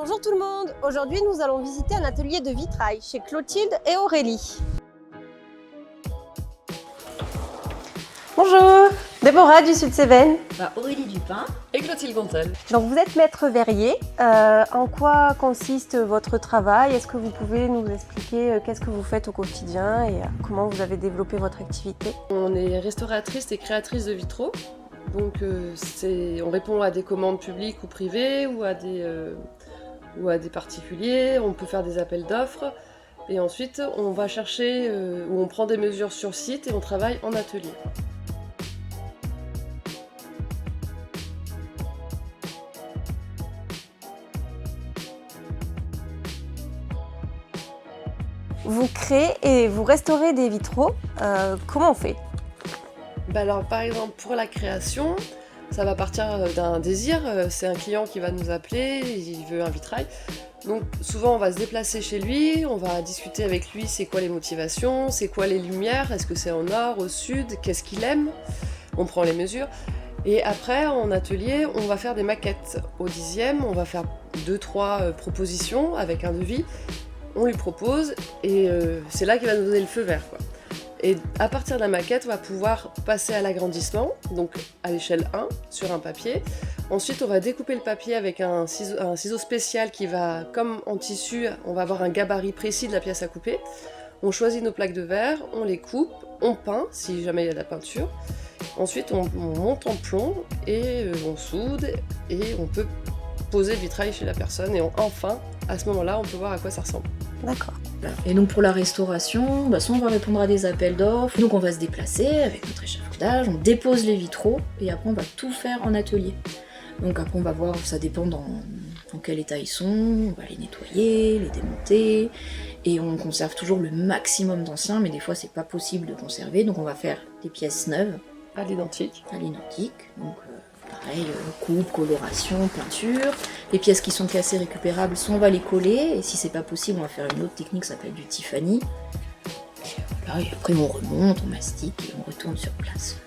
Bonjour tout le monde, aujourd'hui nous allons visiter un atelier de vitrail chez Clotilde et Aurélie. Bonjour, Déborah du Sud-Cévennes. Aurélie Dupin et Clotilde Gontel. Donc vous êtes maître verrier, en quoi consiste votre travail? Est-ce que vous pouvez nous expliquer qu'est-ce que vous faites au quotidien et comment vous avez développé votre activité? On est restauratrice et créatrice de vitraux, donc on répond à des commandes publiques ou privées ou à des particuliers, on peut faire des appels d'offres et ensuite on va chercher ou on prend des mesures sur site et on travaille en atelier. Vous créez et vous restaurez des vitraux, comment on fait? Alors par exemple pour la création, ça va partir d'un désir, c'est un client qui va nous appeler, il veut un vitrail. Donc souvent on va se déplacer chez lui, on va discuter avec lui c'est quoi les motivations, c'est quoi les lumières, est-ce que c'est au nord, au sud, qu'est-ce qu'il aime, on prend les mesures. Et après en atelier on va faire des maquettes. Au 10e on va faire 2-3 propositions avec un devis, on lui propose et c'est là qu'il va nous donner le feu vert, quoi. Et à partir de la maquette, on va pouvoir passer à l'agrandissement, donc à l'échelle 1, sur un papier. Ensuite, on va découper le papier avec un ciseau spécial qui va, comme en tissu, on va avoir un gabarit précis de la pièce à couper. On choisit nos plaques de verre, on les coupe, on peint, si jamais il y a de la peinture. Ensuite, on monte en plomb et on soude et on peut poser le vitrail chez la personne. Et enfin, à ce moment-là, on peut voir à quoi ça ressemble. D'accord. Et donc pour la restauration, soit on va répondre à des appels d'offres, donc on va se déplacer avec notre échafaudage, on dépose les vitraux et après on va tout faire en atelier. Donc après on va voir, ça dépend dans quel état ils sont, on va les nettoyer, les démonter, et on conserve toujours le maximum d'anciens, mais des fois c'est pas possible de conserver, donc on va faire des pièces neuves. À l'identique. À l'identique, donc pareil, coupe, coloration, peinture. Les pièces qui sont cassées récupérables, soit on va les coller, et si c'est pas possible, on va faire une autre technique, ça s'appelle du Tiffany. Et voilà, et après on remonte, on mastique et on retourne sur place.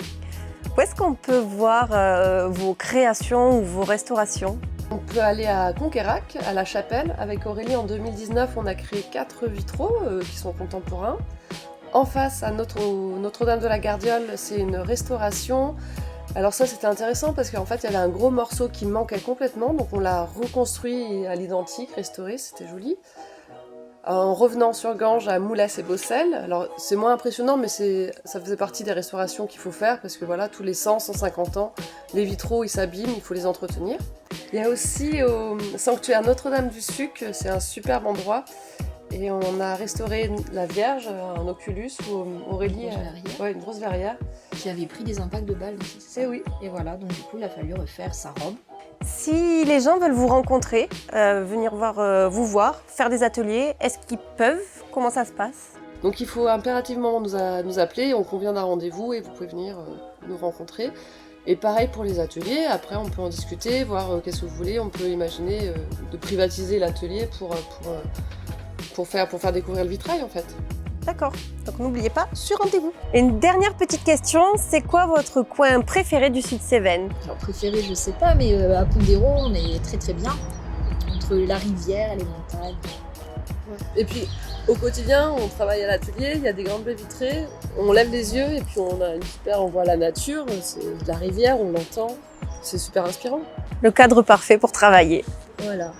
Où est-ce qu'on peut voir vos créations ou vos restaurations? On peut aller à Conquérac, à la Chapelle. Avec Aurélie, en 2019, on a créé 4 vitraux qui sont contemporains. En face, à Notre-Dame de la Gardiole, c'est une restauration. Alors ça, c'était intéressant parce qu'en fait, il y avait un gros morceau qui manquait complètement, donc on l'a reconstruit à l'identique, restauré, c'était joli. En revenant sur Ganges, à Moulès et Bossel, alors c'est moins impressionnant, mais ça faisait partie des restaurations qu'il faut faire parce que voilà, tous les 100-150 ans, les vitraux, ils s'abîment, il faut les entretenir. Il y a aussi au sanctuaire Notre-Dame du Suc, c'est un superbe endroit. Et on a restauré la Vierge, un oculus, où Aurélie, une grosse verrière. Qui avait pris des impacts de balles aussi, c'est ça? Et oui. Et voilà, donc du coup il a fallu refaire sa robe. Si les gens veulent vous rencontrer, venir vous voir, faire des ateliers, est-ce qu'ils peuvent? Comment ça se passe? Donc il faut impérativement nous appeler, on convient d'un rendez-vous et vous pouvez venir nous rencontrer. Et pareil pour les ateliers, après on peut en discuter, voir qu'est-ce que vous voulez, on peut imaginer de privatiser l'atelier pour faire découvrir le vitrail en fait. D'accord, donc n'oubliez pas, sur rendez-vous. Et une dernière petite question, c'est quoi votre coin préféré du Sud-Cévennes? Alors préféré, je sais pas, mais à Pondéron, on est très très bien. Entre la rivière, les montagnes. Et puis au quotidien, on travaille à l'atelier, il y a des grandes baies vitrées, on lève les yeux et puis on voit la nature, c'est de la rivière, on l'entend, c'est super inspirant. Le cadre parfait pour travailler. Voilà.